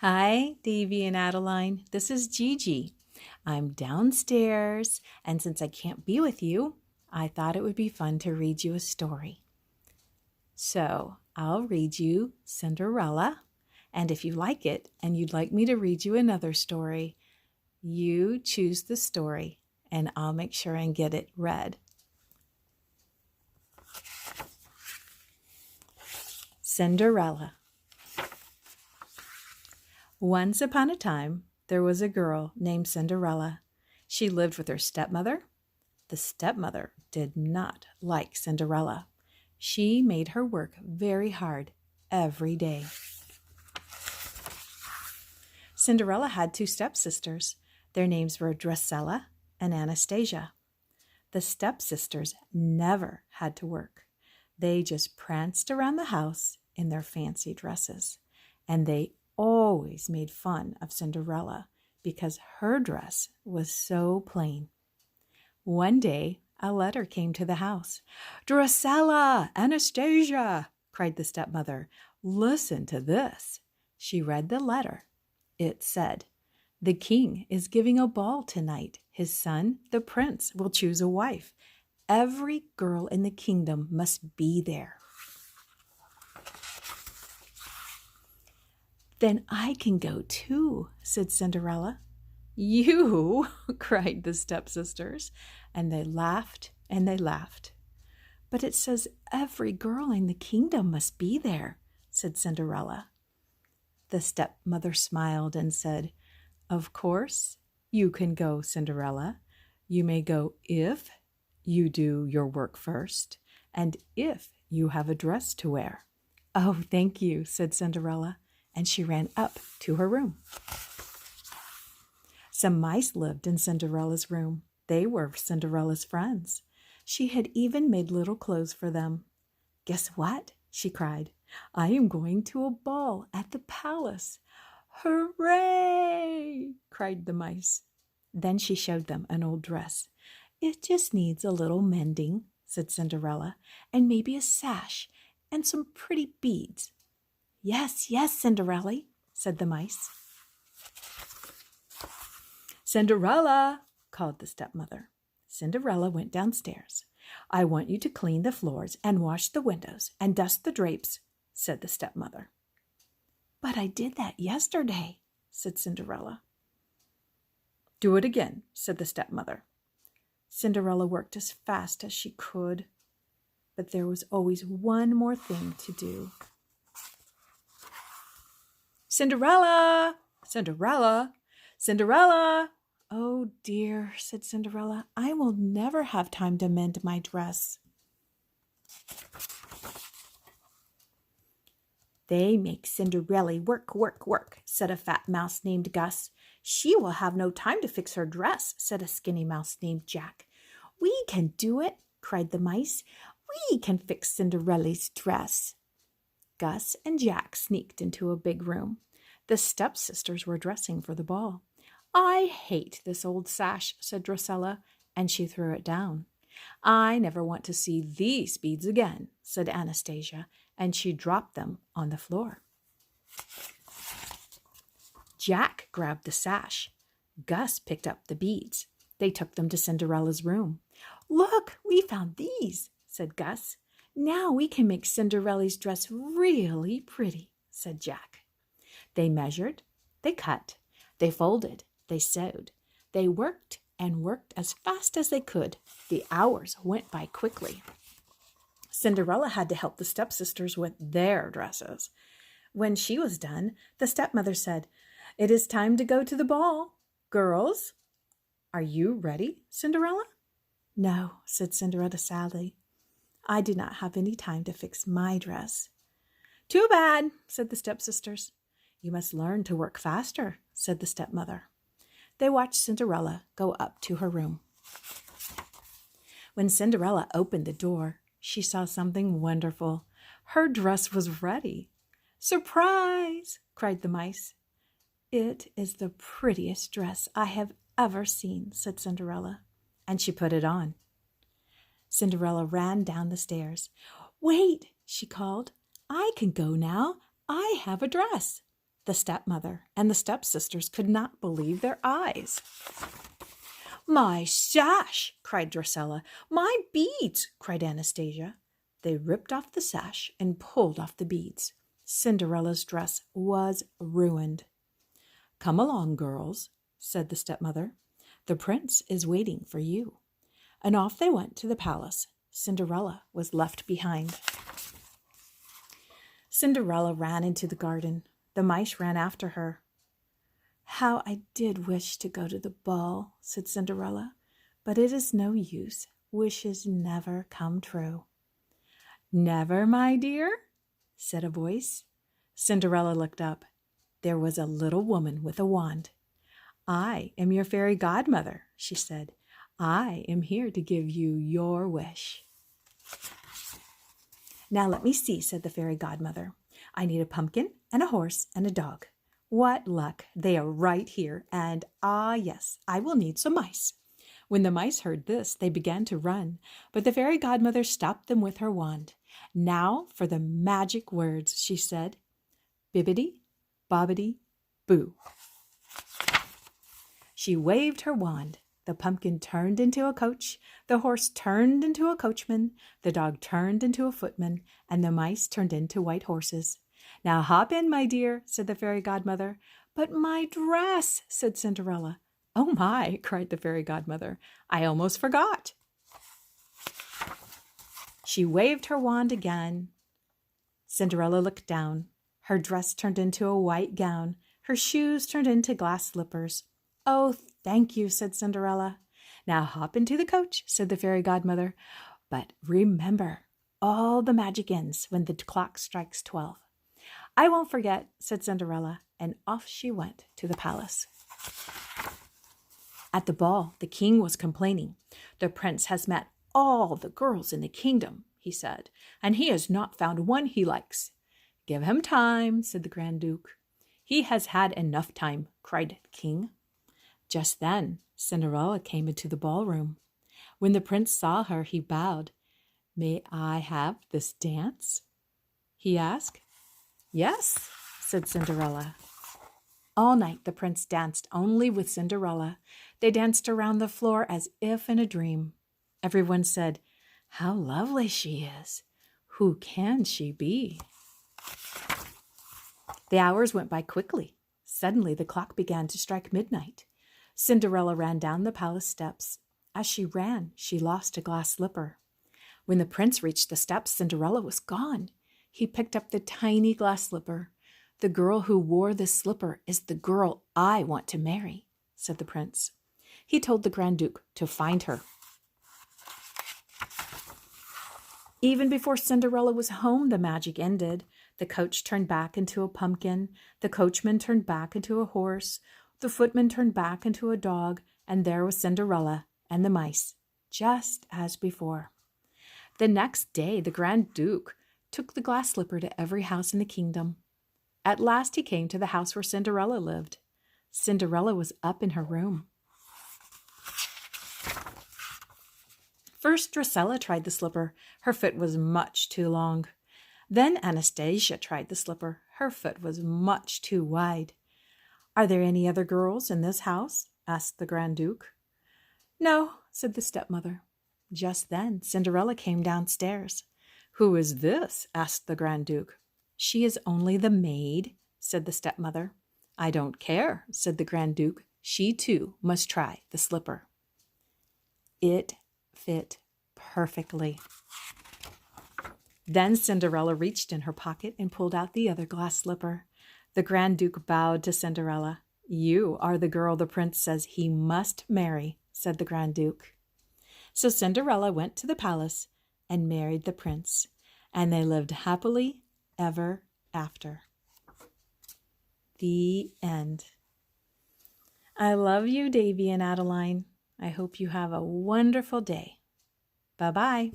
Hi, Davy and Adeline. This is Gigi. I'm downstairs, and since I can't be with you, I thought it would be fun to read you a story. So I'll read you Cinderella, and if you like it and you'd like me to read you another story, you choose the story, and I'll make sure and get it read. Cinderella. Once upon a time, there was a girl named Cinderella. She lived with her stepmother. The stepmother did not like Cinderella. She made her work very hard every day. Cinderella had two stepsisters. Their names were Drusilla and Anastasia. The stepsisters never had to work. They just pranced around the house in their fancy dresses, and they always made fun of Cinderella because her dress was so plain. One day, a letter came to the house. "Drusilla, Anastasia," cried the stepmother. "Listen to this." She read the letter. It said, "The king is giving a ball tonight. His son, the prince, will choose a wife. Every girl in the kingdom must be there." "Then I can go too," said Cinderella. "You?" cried the stepsisters, and they laughed and they laughed. "But it says every girl in the kingdom must be there," said Cinderella. The stepmother smiled and said, "Of course you can go, Cinderella. You may go if you do your work first, and if you have a dress to wear." "Oh, thank you," said Cinderella, and she ran up to her room. Some mice lived in Cinderella's room. They were Cinderella's friends. She had even made little clothes for them. "Guess what?" she cried. "I am going to a ball at the palace." "Hooray!" cried the mice. Then she showed them an old dress. "It just needs a little mending," said Cinderella, "and maybe a sash and some pretty beads." "Yes, yes, Cinderella," said the mice. "Cinderella," called the stepmother. Cinderella went downstairs. "I want you to clean the floors and wash the windows and dust the drapes," said the stepmother. "But I did that yesterday," said Cinderella. "Do it again," said the stepmother. Cinderella worked as fast as she could, but there was always one more thing to do. "Cinderella! Cinderella! Cinderella!" "Oh dear," said Cinderella, "I will never have time to mend my dress." "They make Cinderella work, work, work," said a fat mouse named Gus. "She will have no time to fix her dress," said a skinny mouse named Jack. "We can do it," cried the mice. "We can fix Cinderella's dress." Gus and Jack sneaked into a big room. The stepsisters were dressing for the ball. "I hate this old sash," said Drusilla, and she threw it down. "I never want to see these beads again," said Anastasia, and she dropped them on the floor. Jack grabbed the sash. Gus picked up the beads. They took them to Cinderella's room. "Look, we found these," said Gus. "Now we can make Cinderella's dress really pretty," said Jack. They measured, they cut, they folded, they sewed. They worked and worked as fast as they could. The hours went by quickly. Cinderella had to help the stepsisters with their dresses. When she was done, the stepmother said, "It is time to go to the ball. Girls, are you ready, Cinderella?" "No," said Cinderella sadly. "I did not have any time to fix my dress." "Too bad," said the stepsisters. "You must learn to work faster," said the stepmother. They watched Cinderella go up to her room. When Cinderella opened the door, she saw something wonderful. Her dress was ready. "Surprise!" cried the mice. "It is the prettiest dress I have ever seen," said Cinderella, and she put it on. Cinderella ran down the stairs. "Wait," she called. "I can go now. I have a dress." The stepmother and the stepsisters could not believe their eyes. "My sash!" cried Drusilla. "My beads!" cried Anastasia. They ripped off the sash and pulled off the beads. Cinderella's dress was ruined. "Come along, girls," said the stepmother. "The prince is waiting for you." And off they went to the palace. Cinderella was left behind. Cinderella ran into the garden. The mice ran after her. "How I did wish to go to the ball," said Cinderella, "but it is no use. Wishes never come true." "Never, my dear?" said a voice. Cinderella looked up. There was a little woman with a wand. "I am your fairy godmother," she said. "I am here to give you your wish." "Now let me see," said the fairy godmother. "I need a pumpkin and a horse and a dog. What luck! They are right here. And yes, I will need some mice." When the mice heard this, they began to run, but the fairy godmother stopped them with her wand. "Now for the magic words," she said. "Bibbidi, bobbidi, boo." She waved her wand. The pumpkin turned into a coach, the horse turned into a coachman, the dog turned into a footman, and the mice turned into white horses. "Now hop in, my dear," said the fairy godmother. "But my dress," said Cinderella. "Oh my," cried the fairy godmother, "I almost forgot." She waved her wand again. Cinderella looked down. Her dress turned into a white gown. Her shoes turned into glass slippers. "Oh, thank you," said Cinderella. "Now hop into the coach," said the fairy godmother. "But remember, all the magic ends when the clock strikes 12. "I won't forget," said Cinderella, and off she went to the palace. At the ball, the king was complaining. "The prince has met all the girls in the kingdom," he said, "and he has not found one he likes." "Give him time," said the Grand Duke. "He has had enough time," cried the king. Just then, Cinderella came into the ballroom. When the prince saw her, he bowed. "May I have this dance?" he asked. "Yes," said Cinderella. All night the prince danced only with Cinderella. They danced around the floor as if in a dream. Everyone said, "How lovely she is! Who can she be?" The hours went by quickly. Suddenly the clock began to strike midnight. Cinderella ran down the palace steps. As she ran, she lost a glass slipper. When the prince reached the steps, Cinderella was gone. He picked up the tiny glass slipper. "The girl who wore this slipper is the girl I want to marry," said the prince. He told the Grand Duke to find her. Even before Cinderella was home, the magic ended. The coach turned back into a pumpkin. The coachman turned back into a horse. The footman turned back into a dog. And there was Cinderella and the mice, just as before. The next day, the Grand Duke took the glass slipper to every house in the kingdom. At last he came to the house where Cinderella lived. Cinderella was up in her room. First, Drusilla tried the slipper. Her foot was much too long. Then Anastasia tried the slipper. Her foot was much too wide. "Are there any other girls in this house?" asked the Grand Duke. "No," said the stepmother. Just then, Cinderella came downstairs. "Who is this?" asked the Grand Duke. "She is only the maid," said the stepmother. "I don't care," said the Grand Duke. "She too must try the slipper." It fit perfectly. Then Cinderella reached in her pocket and pulled out the other glass slipper. The Grand Duke bowed to Cinderella. "You are the girl the prince says he must marry," said the Grand Duke. So Cinderella went to the palace and married the prince, and they lived happily ever after. The end. I love you, Davy and Adeline. I hope you have a wonderful day. Bye-bye.